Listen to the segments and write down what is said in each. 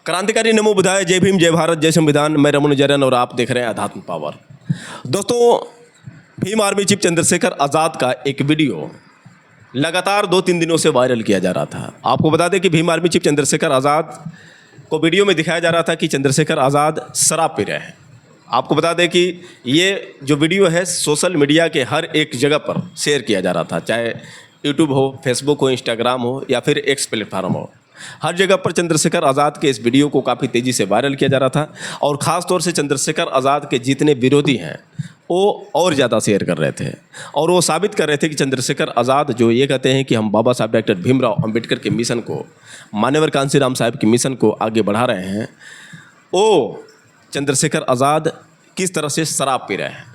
क्रांतिकारी नमो बुधाय, जय भीम, जय भारत, जय संविधान। मैं रमन जैन और आप देख रहे हैं अध्यात्म पावर। दोस्तों, भीम आर्मी चीफ चंद्रशेखर आज़ाद का एक वीडियो लगातार 2-3 दिनों से वायरल किया जा रहा था। आपको बता दें कि भीम आर्मी चीफ चंद्रशेखर आज़ाद को वीडियो में दिखाया जा रहा था कि चंद्रशेखर आज़ाद शराब पी रहे हैं। आपको बता दें कि ये जो वीडियो है सोशल मीडिया के हर एक जगह पर शेयर किया जा रहा था, चाहे यूट्यूब हो, फेसबुक हो, इंस्टाग्राम हो या फिर एक्स प्लेटफार्म हो। हर जगह पर चंद्रशेखर आज़ाद के इस वीडियो को काफ़ी तेज़ी से वायरल किया जा रहा था और ख़ास तौर से चंद्रशेखर आज़ाद के जितने विरोधी हैं वो और ज़्यादा शेयर कर रहे थे और वो साबित कर रहे थे कि चंद्रशेखर आज़ाद जो ये कहते हैं कि हम बाबा साहब डॉक्टर भीमराव अंबेडकर के मिशन को, मान्यवर कांशीराम साहब के मिशन को आगे बढ़ा रहे हैं, वो चंद्रशेखर आज़ाद किस तरह से शराब पी रहे हैं।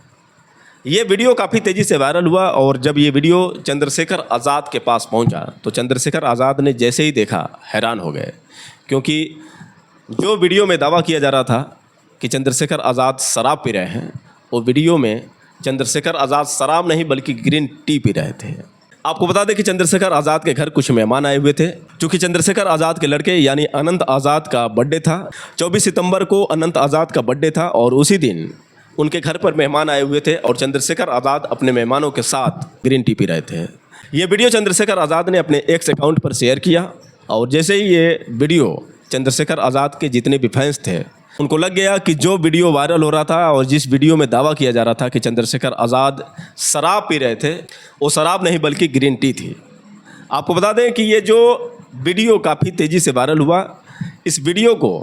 ये वीडियो काफ़ी तेज़ी से वायरल हुआ और जब ये वीडियो चंद्रशेखर आज़ाद के पास पहुंचा तो चंद्रशेखर आज़ाद ने जैसे ही देखा हैरान हो गए, क्योंकि जो वीडियो में दावा किया जा रहा था कि चंद्रशेखर आज़ाद शराब पी रहे हैं, वो वीडियो में चंद्रशेखर आज़ाद शराब नहीं बल्कि ग्रीन टी पी रहे थे। आपको बता दें कि चंद्रशेखर आज़ाद के घर कुछ मेहमान आए हुए थे। चूँकि चंद्रशेखर आज़ाद के लड़के यानी अनंत आज़ाद का बर्थडे था, 24 सितंबर को अनंत आज़ाद का बर्थडे था और उसी दिन उनके घर पर मेहमान आए हुए थे और चंद्रशेखर आज़ाद अपने मेहमानों के साथ ग्रीन टी पी रहे थे। ये वीडियो चंद्रशेखर आज़ाद ने अपने एक्स अकाउंट पर शेयर किया और जैसे ही ये वीडियो चंद्रशेखर आज़ाद के जितने भी फैंस थे उनको लग गया कि जो वीडियो वायरल हो रहा था और जिस वीडियो में दावा किया जा रहा था कि चंद्रशेखर आज़ाद शराब पी रहे थे, वो शराब नहीं बल्कि ग्रीन टी थी। आपको बता दें कि ये जो वीडियो काफ़ी तेज़ी से वायरल हुआ, इस वीडियो को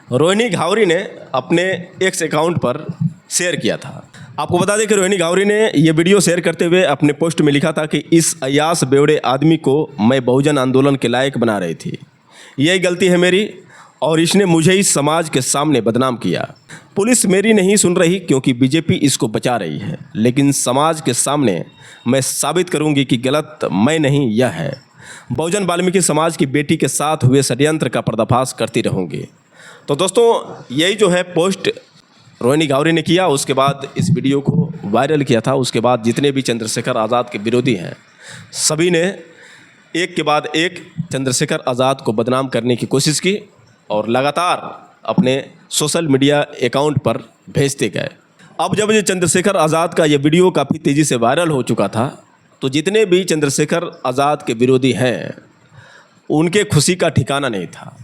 रोहिणी घावरी ने अपने एक्स अकाउंट पर शेयर किया था। आपको बता दें कि रोहिणी घावरी ने ये वीडियो शेयर करते हुए अपने पोस्ट में लिखा था कि इस अयास बेवड़े आदमी को मैं बहुजन आंदोलन के लायक बना रही थी। यही गलती है मेरी और इसने मुझे ही समाज के सामने बदनाम किया। पुलिस मेरी नहीं सुन रही क्योंकि बीजेपी इसको बचा रही है, लेकिन समाज के सामने मैं साबित करूंगी कि गलत मैं नहीं यह है। बहुजन वाल्मीकि समाज की बेटी के साथ हुए षड्यंत्र का पर्दाफाश करती रहूँगी। तो दोस्तों, यही जो है पोस्ट रोहिणी घावरी ने किया, उसके बाद इस वीडियो को वायरल किया था। उसके बाद जितने भी चंद्रशेखर आज़ाद के विरोधी हैं सभी ने एक के बाद एक चंद्रशेखर आज़ाद को बदनाम करने की कोशिश की और लगातार अपने सोशल मीडिया अकाउंट पर भेजते गए। अब जब ये चंद्रशेखर आज़ाद का ये वीडियो काफ़ी तेज़ी से वायरल हो चुका था तो जितने भी चंद्रशेखर आज़ाद के विरोधी हैं उनके खुशी का ठिकाना नहीं था।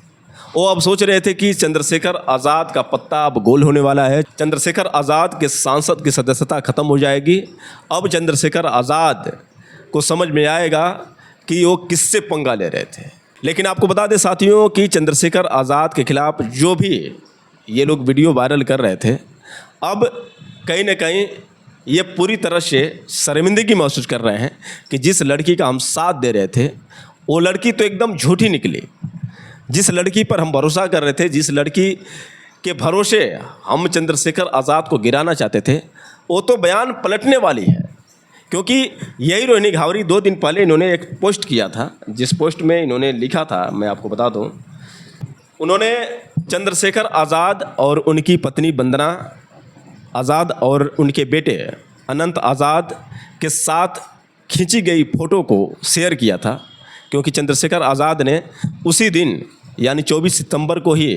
वो अब सोच रहे थे कि चंद्रशेखर आज़ाद का पत्ता अब गोल होने वाला है, चंद्रशेखर आज़ाद के सांसद की सदस्यता खत्म हो जाएगी। अब चंद्रशेखर आज़ाद को समझ में आएगा कि वो किससे पंगा ले रहे थे। लेकिन आपको बता दें साथियों कि चंद्रशेखर आज़ाद के खिलाफ जो भी ये लोग वीडियो वायरल कर रहे थे, अब कहीं ना कहीं ये पूरी तरह से शर्मिंदगी महसूस कर रहे हैं कि जिस लड़की का हम साथ दे रहे थे वो लड़की तो एकदम झूठी निकली। जिस लड़की पर हम भरोसा कर रहे थे, जिस लड़की के भरोसे हम चंद्रशेखर आज़ाद को गिराना चाहते थे, वो तो बयान पलटने वाली है। क्योंकि यही रोहिणी घावरी 2 दिन पहले इन्होंने एक पोस्ट किया था, जिस पोस्ट में इन्होंने लिखा था, मैं आपको बता दूं, उन्होंने चंद्रशेखर आज़ाद और उनकी पत्नी वंदना आज़ाद और उनके बेटे अनंत आज़ाद के साथ खींची गई फ़ोटो को शेयर किया था। क्योंकि चंद्रशेखर आज़ाद ने उसी दिन यानी 24 सितंबर को ही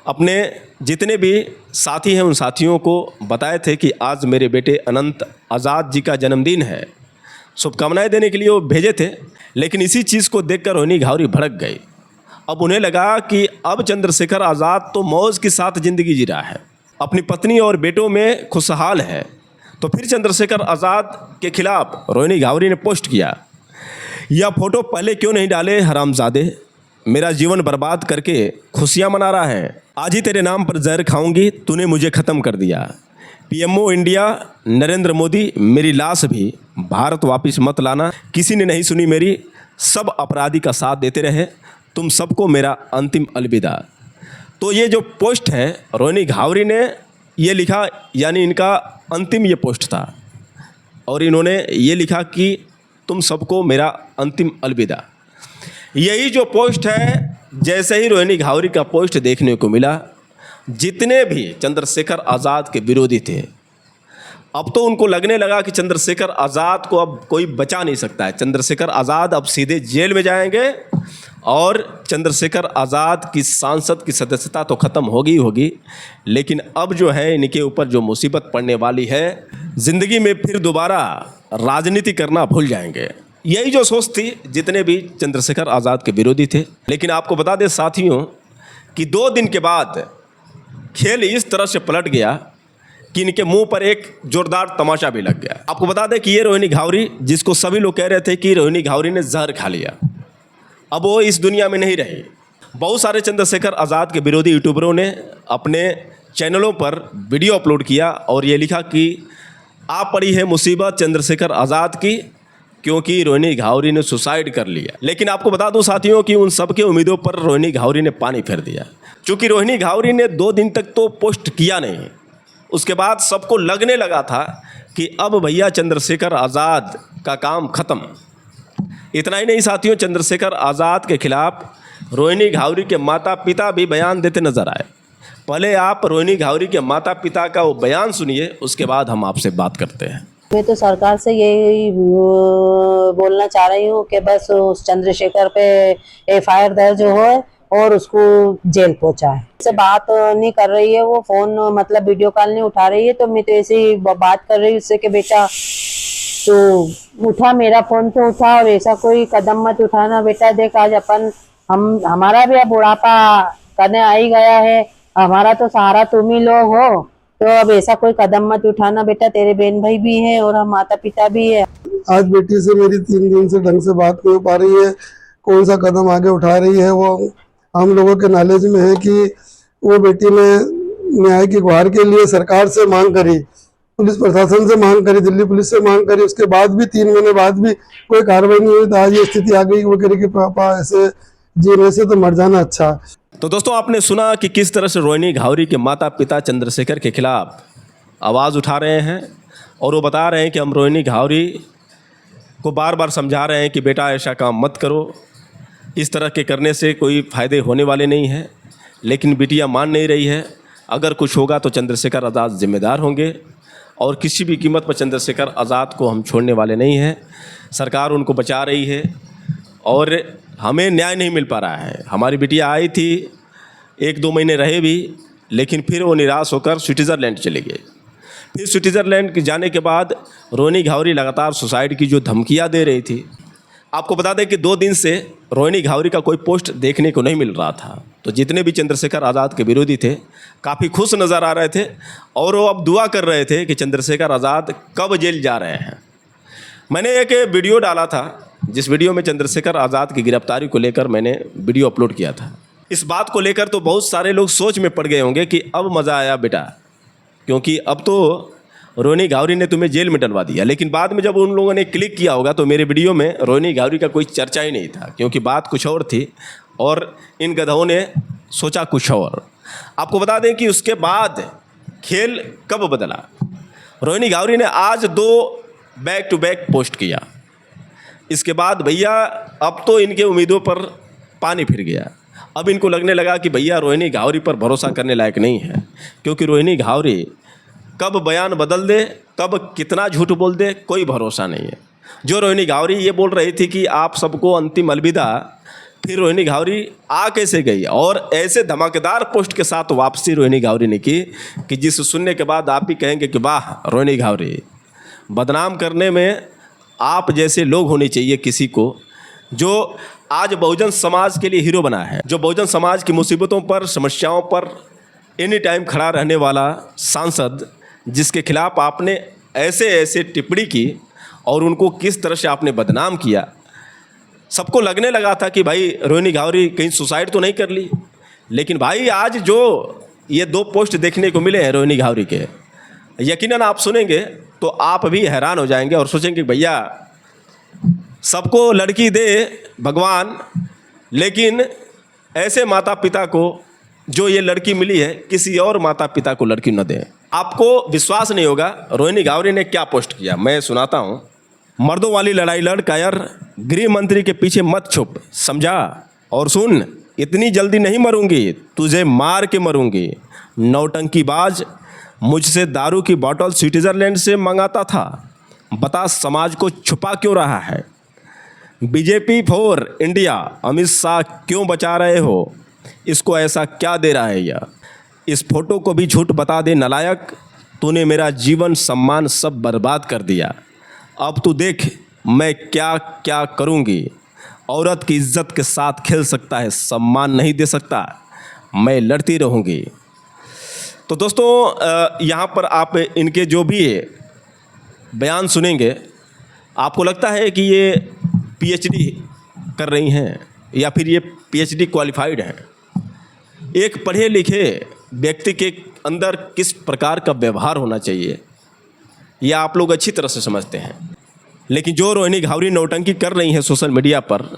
अपने जितने भी साथी हैं उन साथियों को बताए थे कि आज मेरे बेटे अनंत आज़ाद जी का जन्मदिन है, शुभकामनाएं देने के लिए वो भेजे थे। लेकिन इसी चीज़ को देखकर रोहिणी घावरी भड़क गई। अब उन्हें लगा कि अब चंद्रशेखर आज़ाद तो मौज के साथ ज़िंदगी जी रहा है, अपनी पत्नी और बेटों में खुशहाल है। तो फिर चंद्रशेखर आज़ाद के खिलाफ रोहिणी घावरी ने पोस्ट किया, यह फ़ोटो पहले क्यों नहीं डाले हरामजादे, मेरा जीवन बर्बाद करके खुशियाँ मना रहा है। आज ही तेरे नाम पर जहर खाऊंगी, तूने मुझे ख़त्म कर दिया। पीएमओ इंडिया नरेंद्र मोदी, मेरी लाश भी भारत वापस मत लाना। किसी ने नहीं सुनी मेरी, सब अपराधी का साथ देते रहे, तुम सबको मेरा अंतिम अलविदा। तो ये जो पोस्ट है रोहिणी घावरी ने ये लिखा, यानी इनका अंतिम ये पोस्ट था और इन्होंने ये लिखा कि तुम सबको मेरा अंतिम अलविदा। यही जो पोस्ट है, जैसे ही रोहिणी घावरी का पोस्ट देखने को मिला, जितने भी चंद्रशेखर आज़ाद के विरोधी थे अब तो उनको लगने लगा कि चंद्रशेखर आज़ाद को अब कोई बचा नहीं सकता है। चंद्रशेखर आज़ाद अब सीधे जेल में जाएंगे और चंद्रशेखर आज़ाद की सांसद की सदस्यता तो ख़त्म होगी ही होगी, लेकिन अब जो है इनके ऊपर जो मुसीबत पड़ने वाली है, ज़िंदगी में फिर दोबारा राजनीति करना भूल जाएंगे। यही जो सोच थी जितने भी चंद्रशेखर आज़ाद के विरोधी थे। लेकिन आपको बता दें साथियों कि 2 दिन के बाद खेल इस तरह से पलट गया कि इनके मुंह पर एक जोरदार तमाचा भी लग गया। आपको बता दें कि ये रोहिणी घावरी, जिसको सभी लोग कह रहे थे कि रोहिणी घावरी ने जहर खा लिया, अब वो इस दुनिया में नहीं रही। बहुत सारे चंद्रशेखर आज़ाद के विरोधी यूट्यूबरों ने अपने चैनलों पर वीडियो अपलोड किया और ये लिखा कि आ पड़ी है मुसीबत चंद्रशेखर आज़ाद की, क्योंकि रोहिणी घावरी ने सुसाइड कर लिया। लेकिन आपको बता दूं साथियों कि उन सबके उम्मीदों पर रोहिणी घावरी ने पानी फेर दिया। चूँकि रोहिणी घावरी ने 2 दिन तक तो पोस्ट किया नहीं, उसके बाद सबको लगने लगा था कि अब भैया चंद्रशेखर आज़ाद का काम ख़त्म। इतना ही नहीं साथियों, चंद्रशेखर आज़ाद के खिलाफ रोहिणी घावरी के माता पिता भी बयान देते नजर आए। पहले आप रोहिणी घावरी के माता पिता का वो बयान सुनिए, उसके बाद हम आपसे बात करते हैं। मैं तो सरकार से यही बोलना चाह रही हूँ कि बस उस चंद्रशेखर पे FIR दर्ज हो और उसको जेल पहुंचाए। से बात नहीं कर रही है वो, फोन मतलब वीडियो कॉल नहीं उठा रही है, तो मैं तो ऐसी बात कर रही हूँ उससे कि बेटा तो उठा, मेरा फोन तो उठा और ऐसा कोई कदम मत उठाना बेटा। देख आज हमारा भी अब बुढ़ापा करने आ ही गया है, हमारा तो सहारा तुम ही लोग हो, तो अब ऐसा कोई कदम मत उठाना बेटा। तेरे बहन भाई भी है और हम माता पिता भी है। आज बेटी से मेरी 3 दिन से ढंग से बात नहीं हो पा रही है। कौन सा कदम आगे उठा रही है वो हम लोगों के नॉलेज में है कि वो बेटी ने न्याय की गुहार के लिए सरकार से मांग करी, पुलिस प्रशासन से मांग करी, दिल्ली पुलिस से मांग करी, उसके बाद भी 3 महीने बाद भी कोई कार्रवाई नहीं हुई। तो आज ये स्थिति आ गई, वो कह रही कि पापा ऐसे जीने से तो मर जाना अच्छा। तो दोस्तों आपने सुना कि किस तरह से रोहिणी घावरी के माता पिता चंद्रशेखर के खिलाफ आवाज़ उठा रहे हैं और वो बता रहे हैं कि हम रोहिणी घावरी को बार बार समझा रहे हैं कि बेटा ऐसा काम मत करो, इस तरह के करने से कोई फ़ायदे होने वाले नहीं हैं। लेकिन बिटिया मान नहीं रही है। अगर कुछ होगा तो चंद्रशेखर आज़ाद जिम्मेदार होंगे और किसी भी कीमत पर चंद्रशेखर आज़ाद को हम छोड़ने वाले नहीं हैं। सरकार उनको बचा रही है और हमें न्याय नहीं मिल पा रहा है। हमारी बिटिया आई थी, 1-2 महीने रहे भी, लेकिन फिर वो निराश होकर स्विट्ज़रलैंड चले गए। फिर स्विट्ज़रलैंड जाने के बाद रोहिणी घावरी लगातार सुसाइड की जो धमकियां दे रही थी। आपको बता दें कि 2 दिन से रोहिणी घावरी का कोई पोस्ट देखने को नहीं मिल रहा था। तो जितने भी चंद्रशेखर आज़ाद के विरोधी थे काफ़ी खुश नज़र आ रहे थे और वो अब दुआ कर रहे थे कि चंद्रशेखर आज़ाद कब जेल जा रहे हैं। मैंने एक वीडियो डाला था, जिस वीडियो में चंद्रशेखर आज़ाद की गिरफ्तारी को लेकर मैंने वीडियो अपलोड किया था। इस बात को लेकर तो बहुत सारे लोग सोच में पड़ गए होंगे कि अब मज़ा आया बेटा, क्योंकि अब तो रोहिणी घावरी ने तुम्हें जेल में डलवा दिया। लेकिन बाद में जब उन लोगों ने क्लिक किया होगा तो मेरे वीडियो में रोहिणी घावरी का कोई चर्चा ही नहीं था, क्योंकि बात कुछ और थी और इन गधों ने सोचा कुछ और। आपको बता दें कि उसके बाद खेल कब बदला। रोहिणी घावरी ने आज 2 बैक टू बैक पोस्ट किया। इसके बाद भैया अब तो इनके उम्मीदों पर पानी फिर गया। अब इनको लगने लगा कि भैया रोहिणी घावरी पर भरोसा करने लायक नहीं है, क्योंकि रोहिणी घावरी कब बयान बदल दे, कब कितना झूठ बोल दे, कोई भरोसा नहीं है। जो रोहिणी घावरी ये बोल रही थी कि आप सबको अंतिम अलविदा, फिर रोहिणी घावरी आ कैसे गई और ऐसे धमाकेदार पोस्ट के साथ वापसी रोहिणी घावरी ने की कि जिस सुनने के बाद आप भी कहेंगे कि वाह रोहिणी घावरी। बदनाम करने में आप जैसे लोग होने चाहिए किसी को, जो आज बहुजन समाज के लिए हीरो बना है, जो बहुजन समाज की मुसीबतों पर, समस्याओं पर एनी टाइम खड़ा रहने वाला सांसद, जिसके खिलाफ आपने ऐसे ऐसे टिप्पणी की और उनको किस तरह से आपने बदनाम किया। सबको लगने लगा था कि भाई रोहिणी घावरी कहीं सुसाइड तो नहीं कर ली। लेकिन भाई आज जो ये 2 पोस्ट देखने को मिले हैं रोहिणी घावरी के, यकीनन आप सुनेंगे तो आप भी हैरान हो जाएंगे और सोचेंगे भैया सबको लड़की दे भगवान, लेकिन ऐसे माता पिता को जो ये लड़की मिली है किसी और माता पिता को लड़की न दें। आपको विश्वास नहीं होगा रोहिणी घावरी ने क्या पोस्ट किया, मैं सुनाता हूँ। मर्दों वाली लड़ाई लड़ कायर, गृह मंत्री के पीछे मत छुप, समझा? और सुन, इतनी जल्दी नहीं मरूंगी, तुझे मार के मरूंगी। नौटंकीबाज, मुझसे दारू की बोतल स्विट्ज़रलैंड से मंगाता था, बता समाज को छुपा क्यों रहा है? BJP for India Amit Shah क्यों बचा रहे हो? इसको ऐसा क्या दे रहा है यह? इस फोटो को भी झूठ बता दे नालायक, तूने मेरा जीवन सम्मान सब बर्बाद कर दिया। अब तू देख मैं क्या क्या करूँगी। औरत की इज्जत के साथ खेल सकता है, सम्मान नहीं दे सकता। मैं लड़ती रहूँगी। तो दोस्तों यहाँ पर आप इनके जो भी बयान सुनेंगे, आपको लगता है कि ये पीएचडी कर रही हैं या फिर ये पीएचडी क्वालिफाइड हैं। एक पढ़े लिखे व्यक्ति के अंदर किस प्रकार का व्यवहार होना चाहिए ये आप लोग अच्छी तरह से समझते हैं। लेकिन जो रोहिणी घावरी नौटंकी कर रही हैं सोशल मीडिया पर,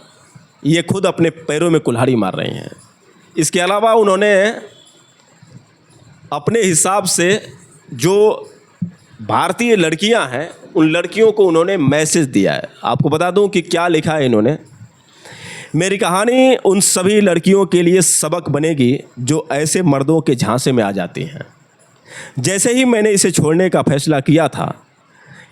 ये खुद अपने पैरों में कुल्हाड़ी मार रही हैं। इसके अलावा उन्होंने अपने हिसाब से जो भारतीय लड़कियां हैं उन लड़कियों को उन्होंने मैसेज दिया है। आपको बता दूं कि क्या लिखा है इन्होंने। मेरी कहानी उन सभी लड़कियों के लिए सबक बनेगी जो ऐसे मर्दों के झांसे में आ जाती हैं। जैसे ही मैंने इसे छोड़ने का फैसला किया था,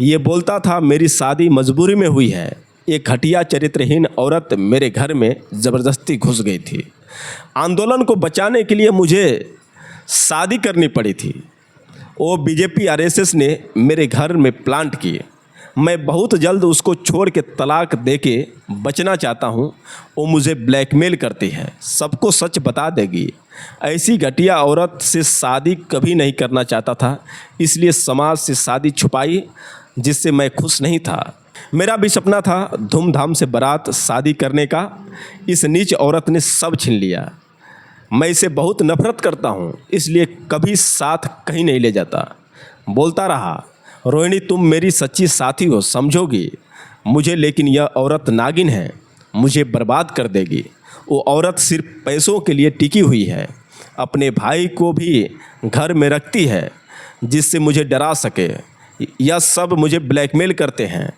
ये बोलता था मेरी शादी मजबूरी में हुई है। एक घटिया चरित्रहीन औरत मेरे घर में ज़बरदस्ती घुस गई थी। आंदोलन को बचाने के लिए मुझे शादी करनी पड़ी थी। वो बीजेपी आरएसएस ने मेरे घर में प्लांट किए। मैं बहुत जल्द उसको छोड़ के तलाक देके बचना चाहता हूँ। वो मुझे ब्लैकमेल करती है, सबको सच बता देगी। ऐसी घटिया औरत से शादी कभी नहीं करना चाहता था, इसलिए समाज से शादी छुपाई जिससे मैं खुश नहीं था। मेरा भी सपना था धूमधाम से बारात शादी करने का। इस नीच औरत ने सब छीन लिया। मैं इसे बहुत नफरत करता हूँ, इसलिए कभी साथ कहीं नहीं ले जाता। बोलता रहा रोहिणी तुम मेरी सच्ची साथी हो, समझोगी मुझे, लेकिन यह औरत नागिन है, मुझे बर्बाद कर देगी। वो औरत सिर्फ पैसों के लिए टिकी हुई है। अपने भाई को भी घर में रखती है जिससे मुझे डरा सके। यह सब मुझे ब्लैकमेल करते हैं।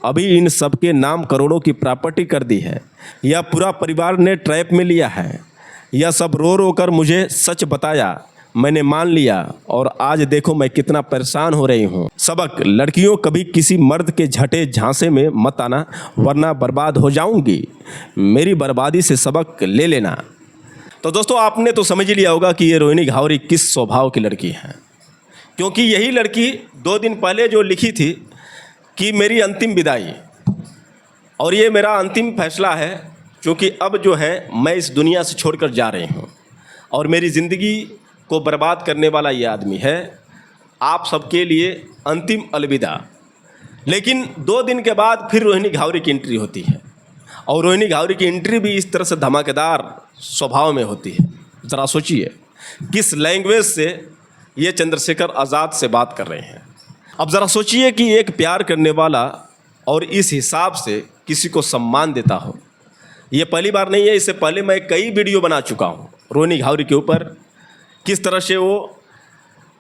अभी इन सब के नाम करोड़ों की प्रॉपर्टी कर दी है। यह पूरा परिवार ने ट्रैप में लिया है। यह सब रो रो कर मुझे सच बताया, मैंने मान लिया और आज देखो मैं कितना परेशान हो रही हूँ। सबक, लड़कियों कभी किसी मर्द के झटे झांसे में मत आना वरना बर्बाद हो जाऊंगी। मेरी बर्बादी से सबक ले लेना। तो दोस्तों आपने तो समझ ही लिया होगा कि ये रोहिणी घावरी किस स्वभाव की लड़की है, क्योंकि यही लड़की 2 दिन पहले जो लिखी थी कि मेरी अंतिम विदाई और ये मेरा अंतिम फैसला है, क्योंकि अब जो है मैं इस दुनिया से छोड़कर जा रही हूँ और मेरी ज़िंदगी को बर्बाद करने वाला ये आदमी है। आप सबके लिए अंतिम अलविदा। लेकिन 2 दिन के बाद फिर रोहिणी घावरी की एंट्री होती है और रोहिणी घावरी की एंट्री भी इस तरह से धमाकेदार स्वभाव में होती है। ज़रा सोचिए किस लैंग्वेज से ये चंद्रशेखर आज़ाद से बात कर रहे हैं। अब ज़रा सोचिए कि एक प्यार करने वाला और इस हिसाब से किसी को सम्मान देता हो। ये पहली बार नहीं है, इससे पहले मैं कई वीडियो बना चुका हूँ रोहिणी घावरी के ऊपर, किस तरह से वो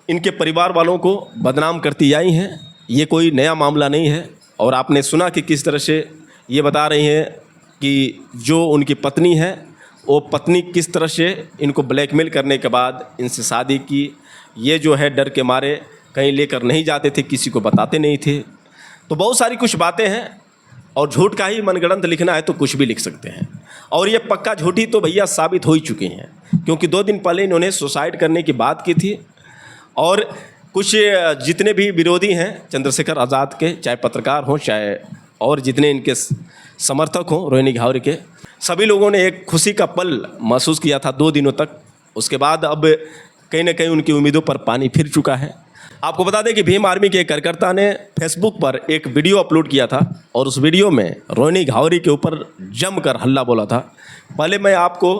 इनके परिवार वालों को बदनाम करती आई हैं। ये कोई नया मामला नहीं है। और आपने सुना कि किस तरह से ये बता रही हैं कि जो उनकी पत्नी है वो पत्नी किस तरह से इनको ब्लैकमेल करने के बाद इनसे शादी की। ये जो है डर के मारे कहीं लेकर नहीं जाते थे, किसी को बताते नहीं थे। तो बहुत सारी कुछ बातें हैं और झूठ का ही मनगढ़ंत लिखना है तो कुछ भी लिख सकते हैं। और ये पक्का झूठी तो भैया साबित हो ही चुकी हैं, क्योंकि 2 दिन पहले इन्होंने सुसाइड करने की बात की थी। और कुछ जितने भी विरोधी हैं चंद्रशेखर आज़ाद के, चाहे पत्रकार हों चाहे और जितने इनके समर्थक हों रोहिणी घावरी के, सभी लोगों ने एक खुशी का पल महसूस किया था 2 दिनों तक। उसके बाद अब कहीं ना कहीं उनकी उम्मीदों पर पानी फिर चुका है। आपको बता दें कि भीम आर्मी के एक कार्यकर्ता ने फेसबुक पर एक वीडियो अपलोड किया था और उस वीडियो में रोहिणी घावरी के ऊपर जमकर हल्ला बोला था। पहले मैं आपको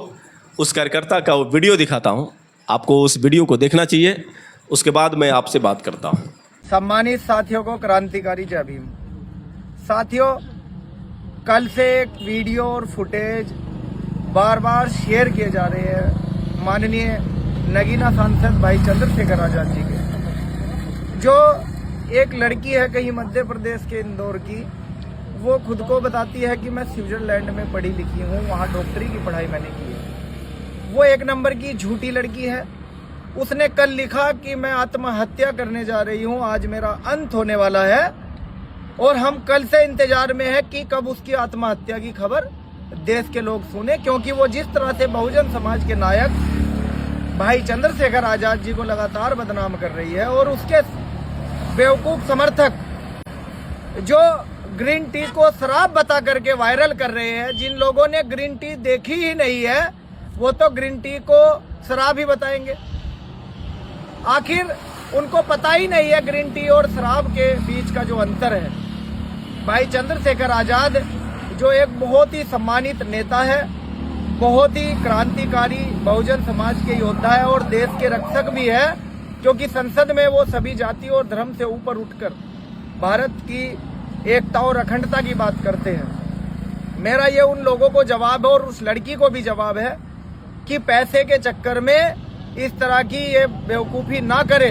उस कार्यकर्ता का वो वीडियो दिखाता हूं, आपको उस वीडियो को देखना चाहिए, उसके बाद मैं आपसे बात करता हूं। सम्मानित साथियों को क्रांतिकारी जय भीम। साथियों, कल से एक वीडियो और फुटेज बार बार शेयर किए जा रहे हैं माननीय नगीना सांसद भाई चंद्रशेखर आज़ाद जी के। जो एक लड़की है कहीं मध्य प्रदेश के इंदौर की, वो खुद को बताती है कि मैं स्विट्जरलैंड में पढ़ी लिखी हूँ, वहाँ डॉक्टरी की पढ़ाई मैंने की है। वो 1 नंबर की झूठी लड़की है। उसने कल लिखा कि मैं आत्महत्या करने जा रही हूँ, आज मेरा अंत होने वाला है। और हम कल से इंतजार में है कि कब उसकी आत्महत्या की खबर देश के लोग सुने, क्योंकि वो जिस तरह से बहुजन समाज के नायक भाई चंद्रशेखर आजाद जी को लगातार बदनाम कर रही है, और उसके बेवकूफ समर्थक जो ग्रीन टी को शराब बता करके वायरल कर रहे हैं, जिन लोगों ने ग्रीन टी देखी ही नहीं है वो तो ग्रीन टी को शराब ही बताएंगे। आखिर उनको पता ही नहीं है ग्रीन टी और शराब के बीच का जो अंतर है। भाई चंद्रशेखर आजाद जो एक बहुत ही सम्मानित नेता है, बहुत ही क्रांतिकारी बहुजन समाज के योद्धा है और देश के रक्षक भी है, क्योंकि संसद में वो सभी जाति और धर्म से ऊपर उठकर भारत की एकता और अखंडता की बात करते हैं। मेरा ये उन लोगों को जवाब है और उस लड़की को भी जवाब है कि पैसे के चक्कर में इस तरह की ये बेवकूफ़ी ना करे,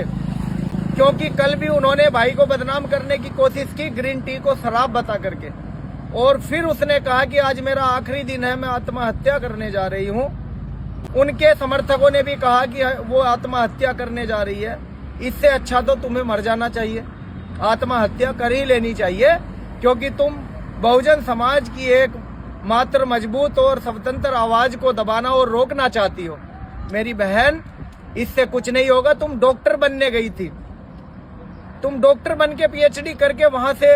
क्योंकि कल भी उन्होंने भाई को बदनाम करने की कोशिश की ग्रीन टी को शराब बता करके, और फिर उसने कहा कि आज मेरा आखिरी दिन है, मैं आत्महत्या करने जा रही हूँ। उनके समर्थकों ने भी कहा कि वो आत्महत्या करने जा रही है। इससे अच्छा तो तुम्हें मर जाना चाहिए, आत्महत्या कर ही लेनी चाहिए, क्योंकि तुम बहुजन समाज की एक मात्र मजबूत और स्वतंत्र आवाज को दबाना और रोकना चाहती हो। मेरी बहन, इससे कुछ नहीं होगा। तुम डॉक्टर बनने गई थी, तुम डॉक्टर बन के पीएचडी करके वहां से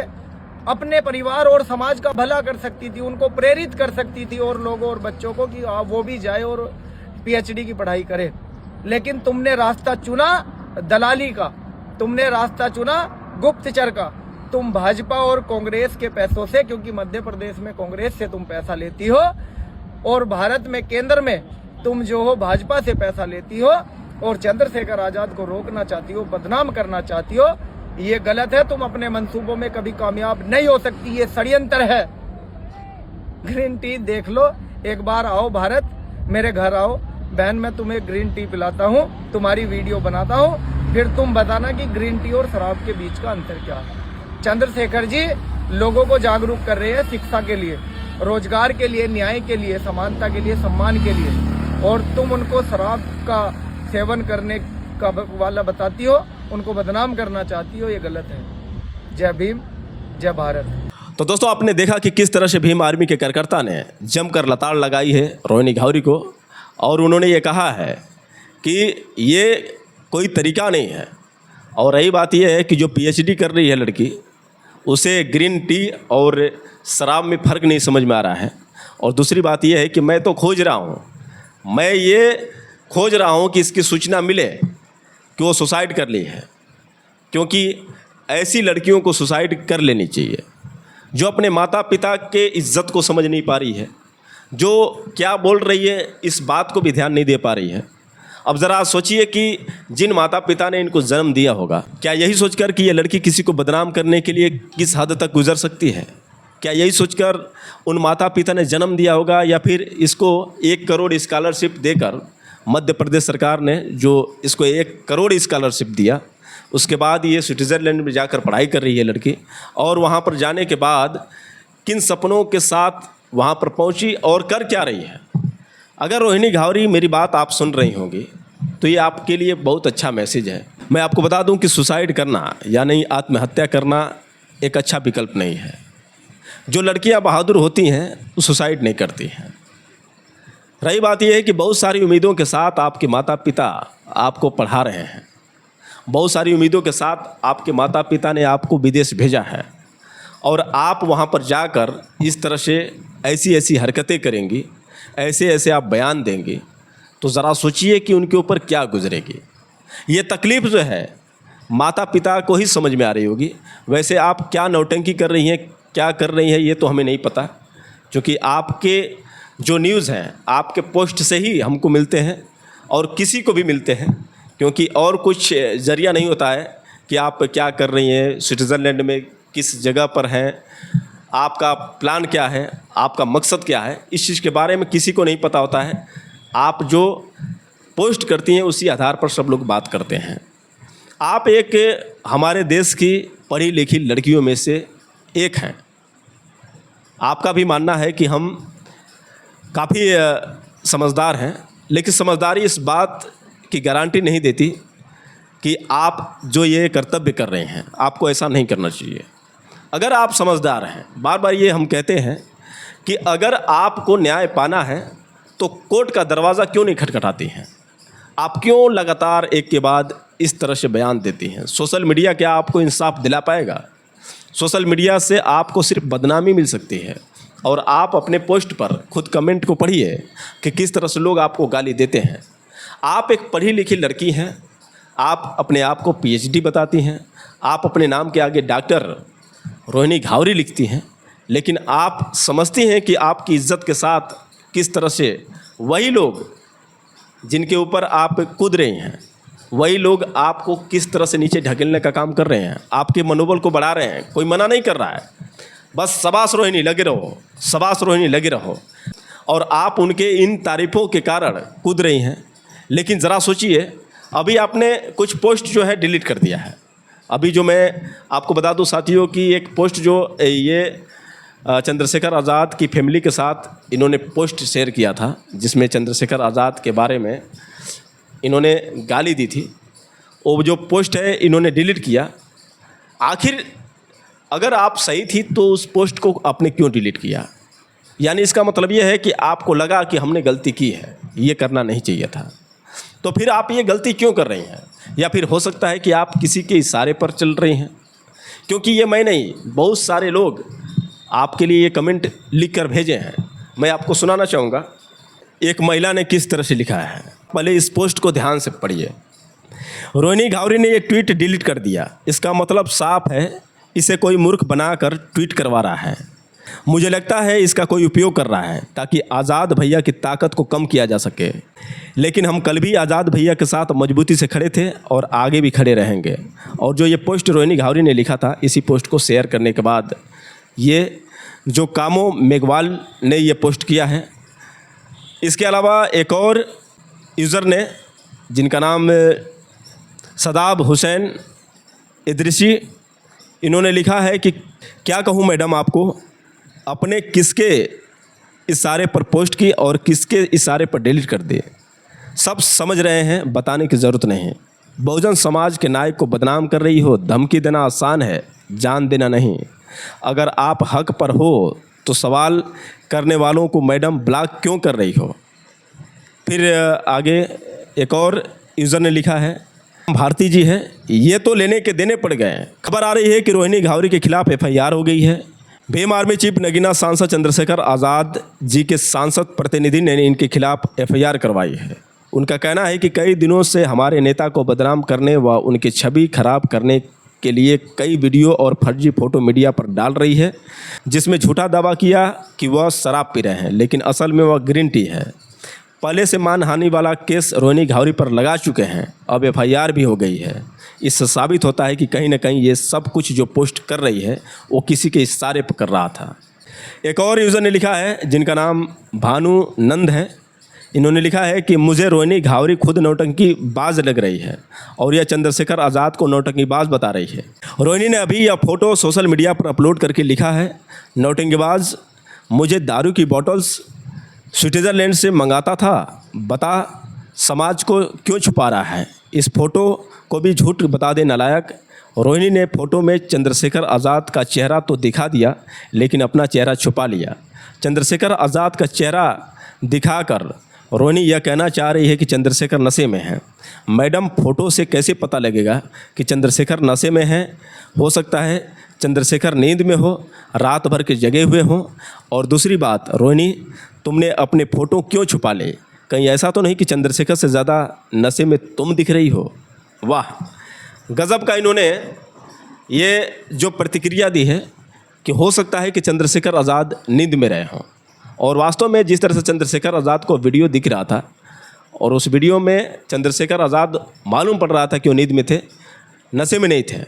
अपने परिवार और समाज का भला कर सकती थी, उनको प्रेरित कर सकती थी और लोगों और बच्चों को कि वो भी जाए और पीएचडी की पढ़ाई करे। लेकिन तुमने रास्ता चुना दलाली का, तुमने रास्ता चुना गुप्तचर का। तुम भाजपा और कांग्रेस के पैसों से, क्योंकि मध्य प्रदेश में कांग्रेस से तुम पैसा लेती हो और भारत में केंद्र में तुम जो हो भाजपा से पैसा लेती हो और चंद्रशेखर आजाद को रोकना चाहती हो, बदनाम करना चाहती हो। ये गलत है। तुम अपने मंसूबों में कभी कामयाब नहीं हो सकती, ये षड्यंत्र है। ग्रीन टी देख लो, एक बार आओ भारत, मेरे घर आओ बहन, मैं तुम्हें ग्रीन टी पिलाता हूँ, तुम्हारी वीडियो बनाता हूँ, फिर तुम बताना कि ग्रीन टी और शराब के बीच का अंतर क्या है। चंद्रशेखर जी लोगों को जागरूक कर रहे हैं शिक्षा के लिए, रोजगार के लिए, न्याय के लिए, समानता के लिए, सम्मान के लिए, और तुम उनको शराब का सेवन करने का वाला बताती हो, उनको बदनाम करना चाहती हो। ये गलत है। जय भीम, जय भारत। तो दोस्तों, आपने देखा कि किस तरह से भीम आर्मी के कार्यकर्ता ने जमकर लताड़ लगाई है रोहिणी घावरी को, और उन्होंने ये कहा है कि ये कोई तरीका नहीं है। और रही बात यह है कि जो पीएचडी कर रही है लड़की, उसे ग्रीन टी और शराब में फ़र्क नहीं समझ में आ रहा है। और दूसरी बात यह है कि मैं तो खोज रहा हूँ, मैं ये खोज रहा हूँ कि इसकी सूचना मिले कि वो सुसाइड कर ली है, क्योंकि ऐसी लड़कियों को सुसाइड कर लेनी चाहिए जो अपने माता पिता के इज्जत को समझ नहीं पा रही है, जो क्या बोल रही है इस बात को भी ध्यान नहीं दे पा रही है। अब ज़रा सोचिए कि जिन माता पिता ने इनको जन्म दिया होगा, क्या यही सोचकर कि ये लड़की किसी को बदनाम करने के लिए किस हद तक गुजर सकती है? क्या यही सोचकर उन माता पिता ने जन्म दिया होगा, या फिर इसको 1 करोड़ स्कॉलरशिप देकर मध्य प्रदेश सरकार ने जो इसको 1 करोड़ स्कॉलरशिप दिया, उसके बाद ये स्विट्ज़रलैंड में जाकर पढ़ाई कर रही है लड़की, और वहाँ पर जाने के बाद किन सपनों के साथ वहाँ पर पहुँची और कर क्या रही है? अगर रोहिणी घावरी मेरी बात आप सुन रही होंगी तो ये आपके लिए बहुत अच्छा मैसेज है। मैं आपको बता दूं कि सुसाइड करना यानी आत्महत्या करना एक अच्छा विकल्प नहीं है। जो लड़कियां बहादुर होती हैं वो सुसाइड नहीं करती हैं। रही बात यह है कि बहुत सारी उम्मीदों के साथ आपके माता पिता आपको पढ़ा रहे हैं, बहुत सारी उम्मीदों के साथ आपके माता पिता ने आपको विदेश भेजा है, और आप वहाँ पर जाकर इस तरह से ऐसी ऐसी हरकतें करेंगी, ऐसे ऐसे आप बयान देंगे, तो ज़रा सोचिए कि उनके ऊपर क्या गुजरेगी। ये तकलीफ़ जो है माता पिता को ही समझ में आ रही होगी। वैसे आप क्या नौटंकी कर रही हैं, क्या कर रही हैं, ये तो हमें नहीं पता, क्योंकि आपके जो न्यूज़ हैं आपके पोस्ट से ही हमको मिलते हैं और किसी को भी मिलते हैं, क्योंकि और कुछ ज़रिया नहीं होता है कि आप क्या कर रही हैं, स्विट्ज़रलैंड में किस जगह पर हैं, आपका प्लान क्या है, आपका मकसद क्या है, इस चीज़ के बारे में किसी को नहीं पता होता है। आप जो पोस्ट करती हैं उसी आधार पर सब लोग बात करते हैं। आप एक हमारे देश की पढ़ी लिखी लड़कियों में से एक हैं। आपका भी मानना है कि हम काफ़ी समझदार हैं, लेकिन समझदारी इस बात की गारंटी नहीं देती कि आप जो ये कर्तव्य कर रहे हैं आपको ऐसा नहीं करना चाहिए। अगर आप समझदार हैं, बार बार ये हम कहते हैं कि अगर आपको न्याय पाना है तो कोर्ट का दरवाज़ा क्यों नहीं खटखटाती हैं? आप क्यों लगातार एक के बाद इस तरह से बयान देती हैं? सोशल मीडिया क्या आपको इंसाफ दिला पाएगा? सोशल मीडिया से आपको सिर्फ बदनामी मिल सकती है। और आप अपने पोस्ट पर खुद कमेंट को पढ़िए कि किस तरह से लोग आपको गाली देते हैं। आप एक पढ़ी लिखी लड़की हैं, आप अपने आप को PhD बताती हैं, आप अपने नाम के आगे डॉक्टर रोहिणी घावरी लिखती हैं, लेकिन आप समझती हैं कि आपकी इज्जत के साथ किस तरह से वही लोग जिनके ऊपर आप कूद रही हैं, वही लोग आपको किस तरह से नीचे ढकेलने का काम कर रहे हैं, आपके मनोबल को बढ़ा रहे हैं। कोई मना नहीं कर रहा है, बस शाबाश रोहिणी लगे रहो, शाबाश रोहिणी लगे रहो। और आप उनके इन तारीफ़ों के कारण कूद रही हैं। लेकिन ज़रा सोचिए, अभी आपने कुछ पोस्ट जो है डिलीट कर दिया है। अभी जो मैं आपको बता दूं साथियों कि एक पोस्ट जो ये चंद्रशेखर आज़ाद की फैमिली के साथ इन्होंने पोस्ट शेयर किया था, जिसमें चंद्रशेखर आज़ाद के बारे में इन्होंने गाली दी थी, वो जो पोस्ट है इन्होंने डिलीट किया। आखिर अगर आप सही थी तो उस पोस्ट को आपने क्यों डिलीट किया? यानी इसका मतलब ये है कि आपको लगा कि हमने गलती की है, ये करना नहीं चाहिए था। तो फिर आप ये गलती क्यों कर रही हैं? या फिर हो सकता है कि आप किसी के इशारे पर चल रही हैं, क्योंकि ये मैं नहीं, बहुत सारे लोग आपके लिए ये कमेंट लिख कर भेजे हैं। मैं आपको सुनाना चाहूँगा। एक महिला ने किस तरह से लिखा है, पहले इस पोस्ट को ध्यान से पढ़िए। रोहिणी घावरी ने ये ट्वीट डिलीट कर दिया। इसका मतलब साफ है, इसे कोई मूर्ख बनाकर ट्वीट करवा रहा है। मुझे लगता है इसका कोई उपयोग कर रहा है ताकि आज़ाद भैया की ताकत को कम किया जा सके। लेकिन हम कल भी आज़ाद भैया के साथ मजबूती से खड़े थे और आगे भी खड़े रहेंगे। और जो ये पोस्ट रोहिणी घावरी ने लिखा था, इसी पोस्ट को शेयर करने के बाद ये जो कामो मेघवाल ने ये पोस्ट किया है। इसके अलावा एक और यूज़र ने, जिनका नाम सदाब हुसैन इदरिसी, इन्होंने लिखा है कि क्या कहूँ मैडम आपको, अपने किसके इशारे पर पोस्ट की और किसके इशारे पर डिलीट कर दिए। सब समझ रहे हैं, बताने की ज़रूरत नहीं। बहुजन समाज के नायक को बदनाम कर रही हो, धमकी देना आसान है, जान देना नहीं। अगर आप हक पर हो तो सवाल करने वालों को मैडम ब्लॉक क्यों कर रही हो? फिर आगे एक और यूज़र ने लिखा है, भारती जी है, ये तो लेने के देने पड़ गए हैं। खबर आ रही है कि रोहिणी घावरी के खिलाफ FIR हो गई है। भीम आर्मी चीफ नगीना सांसद चंद्रशेखर आज़ाद जी के सांसद प्रतिनिधि ने इनके खिलाफ FIR करवाई है। उनका कहना है कि कई दिनों से हमारे नेता को बदनाम करने व उनकी छवि खराब करने के लिए कई वीडियो और फर्जी फ़ोटो मीडिया पर डाल रही है, जिसमें झूठा दावा किया कि वह शराब पी रहे हैं, लेकिन असल में वह ग्रीन टी है। पहले से मानहानि वाला केस रोहिणी घावरी पर लगा चुके हैं, अब FIR भी हो गई है। इससे साबित होता है कि कहीं ना कहीं ये सब कुछ जो पोस्ट कर रही है वो किसी के इशारे पर कर रहा था। एक और यूज़र ने लिखा है, जिनका नाम भानु नंद है, इन्होंने लिखा है कि मुझे रोहिणी घावरी खुद नौटंकी बाज लग रही है और यह चंद्रशेखर आज़ाद को नौटंकी बाज बता रही है। रोहिणी ने अभी यह फ़ोटो सोशल मीडिया पर अपलोड करके लिखा है, नौटंकीबाज मुझे दारू की बॉटल्स स्विट्ज़रलैंड से मंगाता था, बता समाज को क्यों छुपा रहा है? इस फ़ोटो को भी झूठ बता दे नालायक। रोहिणी ने फ़ोटो में चंद्रशेखर आज़ाद का चेहरा तो दिखा दिया, लेकिन अपना चेहरा छुपा लिया। चंद्रशेखर आज़ाद का चेहरा दिखाकर रोहिणी यह कहना चाह रही है कि चंद्रशेखर नशे में है। मैडम, फ़ोटो से कैसे पता लगेगा कि चंद्रशेखर नशे में है? हो सकता है चंद्रशेखर नींद में हो, रात भर के जगे हुए हों। और दूसरी बात, रोहिणी, तुमने अपने फ़ोटो क्यों छुपा ले? कहीं ऐसा तो नहीं कि चंद्रशेखर से ज़्यादा नशे में तुम दिख रही हो? वाह, गज़ब का इन्होंने ये जो प्रतिक्रिया दी है कि हो सकता है कि चंद्रशेखर आज़ाद नींद में रहे हों। और वास्तव में जिस तरह से चंद्रशेखर आज़ाद को वीडियो दिख रहा था और उस वीडियो में चंद्रशेखर आज़ाद मालूम पड़ रहा था कि वो नींद में थे, नशे में नहीं थे।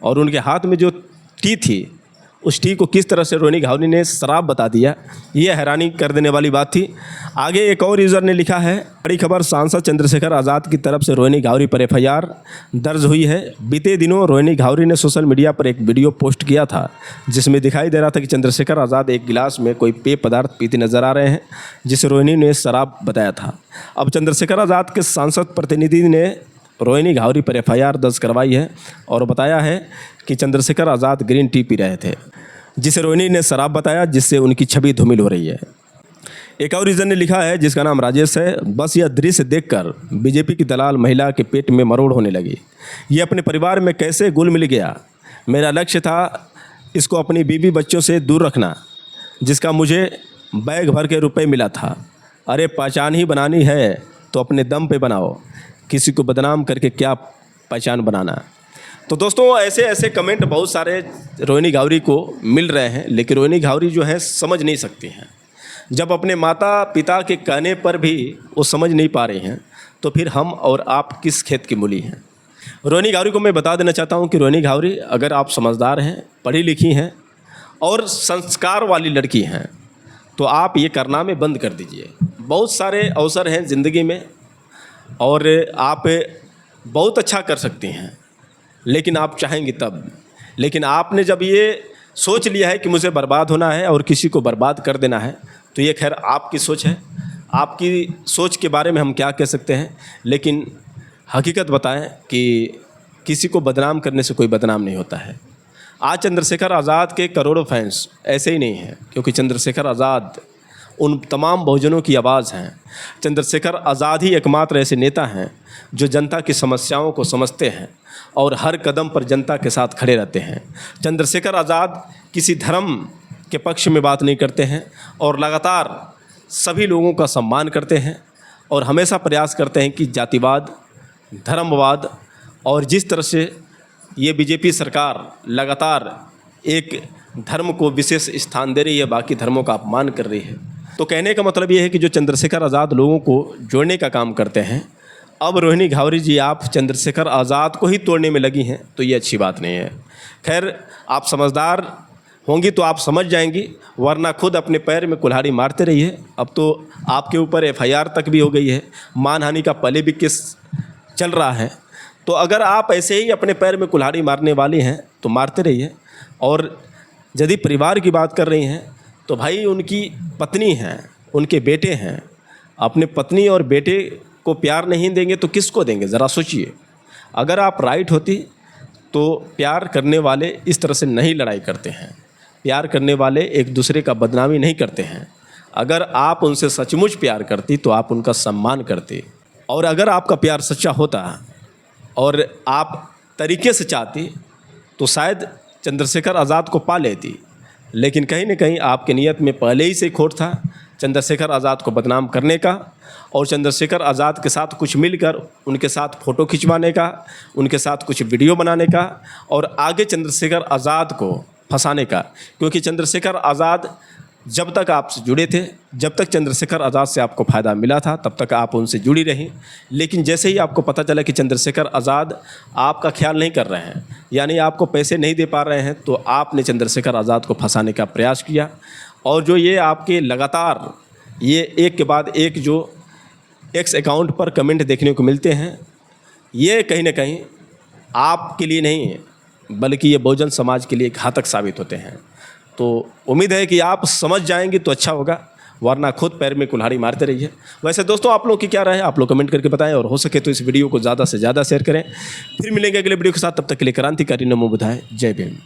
और उनके हाथ में जो टी थी, उस टी को किस तरह से रोहिणी घावरी ने शराब बता दिया, ये हैरानी कर देने वाली बात थी। आगे एक और यूज़र ने लिखा है, बड़ी खबर, सांसद चंद्रशेखर आज़ाद की तरफ से रोहिणी घावरी पर FIR दर्ज हुई है। बीते दिनों रोहिणी घावरी ने सोशल मीडिया पर एक वीडियो पोस्ट किया था, जिसमें दिखाई दे रहा था कि चंद्रशेखर आज़ाद एक गिलास में कोई पेय पदार्थ पीते नजर आ रहे हैं, जिसे रोहिणी ने शराब बताया था। अब चंद्रशेखर आज़ाद के सांसद प्रतिनिधि ने रोहिणी घावरी पर FIR दर्ज करवाई है और बताया है कि Chandrashekhar Azad green tea P रहे थे, जिसे रोहिणी ने शराब बताया, जिससे उनकी छवि धूमिल हो रही है। एक और रीज़न ने लिखा है जिसका नाम राजेश है, बस यह दृश्य देखकर बीजेपी की दलाल महिला के पेट में मरोड़ होने लगी। ये अपने परिवार में कैसे घुल मिल गया। मेरा लक्ष्य था इसको अपनी बीवी बच्चों से दूर रखना, जिसका मुझे बैग भर के रुपए मिला था। अरे पहचान ही बनानी है तो अपने दम पे बनाओ, किसी को बदनाम करके क्या पहचान बनाना। तो दोस्तों ऐसे ऐसे कमेंट बहुत सारे रोहिणी घावरी को मिल रहे हैं, लेकिन रोहिणी घावरी जो है समझ नहीं सकती हैं। जब अपने माता पिता के कहने पर भी वो समझ नहीं पा रही हैं, तो फिर हम और आप किस खेत की मूली हैं। रोहिणी घावरी को मैं बता देना चाहता हूं कि रोहिणी घावरी, अगर आप समझदार हैं, पढ़ी लिखी हैं और संस्कार वाली लड़की हैं, तो आप ये कारनामे बंद कर दीजिए। बहुत सारे अवसर हैं ज़िंदगी में और आप बहुत अच्छा कर सकती हैं, लेकिन आप चाहेंगी तब। लेकिन आपने जब ये सोच लिया है कि मुझे बर्बाद होना है और किसी को बर्बाद कर देना है, तो ये खैर आपकी सोच है। आपकी सोच के बारे में हम क्या कह सकते हैं, लेकिन हकीकत बताएं कि किसी को बदनाम करने से कोई बदनाम नहीं होता है। आज चंद्रशेखर आज़ाद के करोड़ों फैंस ऐसे ही नहीं हैं, क्योंकि चंद्रशेखर आज़ाद उन तमाम बहुजनों की आवाज़ हैं। चंद्रशेखर आज़ाद ही एकमात्र ऐसे नेता हैं जो जनता की समस्याओं को समझते हैं और हर कदम पर जनता के साथ खड़े रहते हैं। चंद्रशेखर आज़ाद किसी धर्म के पक्ष में बात नहीं करते हैं और लगातार सभी लोगों का सम्मान करते हैं और हमेशा प्रयास करते हैं कि जातिवाद, धर्मवाद और जिस तरह से ये बीजेपी सरकार लगातार एक धर्म को विशेष स्थान दे रही है, बाकी धर्मों का अपमान कर रही है। तो कहने का मतलब ये है कि जो चंद्रशेखर आज़ाद लोगों को जोड़ने का काम करते हैं, अब रोहिणी घावरी जी आप चंद्रशेखर आज़ाद को ही तोड़ने में लगी हैं, तो ये अच्छी बात नहीं है। खैर आप समझदार होंगी तो आप समझ जाएंगी, वरना खुद अपने पैर में कुल्हाड़ी मारते रहिए। अब तो आपके ऊपर FIR तक भी हो गई है, मानहानि का पहले भी केस चल रहा है। तो अगर आप ऐसे ही अपने पैर में कुल्हाड़ी मारने वाली हैं तो मारते रहिए। और यदि परिवार की बात कर रही हैं तो भाई उनकी पत्नी हैं, उनके बेटे हैं। अपने पत्नी और बेटे को प्यार नहीं देंगे तो किसको देंगे, ज़रा सोचिए। अगर आप राइट होती तो प्यार करने वाले इस तरह से नहीं लड़ाई करते हैं, प्यार करने वाले एक दूसरे का बदनामी नहीं करते हैं। अगर आप उनसे सचमुच प्यार करती तो आप उनका सम्मान करते, और अगर आपका प्यार सच्चा होता और आप तरीके से चाहती तो शायद चंद्रशेखर आज़ाद को पा लेती। लेकिन कहीं न कहीं आपके नीयत में पहले ही से खोट था चंद्रशेखर आज़ाद को बदनाम करने का और चंद्रशेखर आज़ाद के साथ कुछ मिलकर उनके साथ फ़ोटो खिंचवाने का, उनके साथ कुछ वीडियो बनाने का और आगे चंद्रशेखर आज़ाद को फंसाने का। क्योंकि चंद्रशेखर आज़ाद जब तक आपसे जुड़े थे, जब तक चंद्रशेखर आज़ाद से आपको फ़ायदा मिला था, तब तक आप उनसे जुड़ी रहीं। लेकिन जैसे ही आपको पता चला कि चंद्रशेखर आज़ाद आपका ख्याल नहीं कर रहे हैं, यानी आपको पैसे नहीं दे पा रहे हैं, तो आपने चंद्रशेखर आज़ाद को फंसाने का प्रयास किया। और जो ये आपके लगातार ये एक के बाद एक जो X अकाउंट पर कमेंट देखने को मिलते हैं, ये कहीं ना कहीं आपके लिए नहीं है, बल्कि ये बहुजन समाज के लिए घातक साबित होते हैं। तो उम्मीद है कि आप समझ जाएंगे तो अच्छा होगा, वरना खुद पैर में कुल्हाड़ी मारते रहिए। वैसे दोस्तों आप लोग की क्या राय है, आप लोग कमेंट करके बताएं और हो सके तो इस वीडियो को ज़्यादा से ज़्यादा शेयर करें। फिर मिलेंगे अगले वीडियो के साथ, तब तक के लिए क्रांतिकारी नमो बुधाय, जय भीम।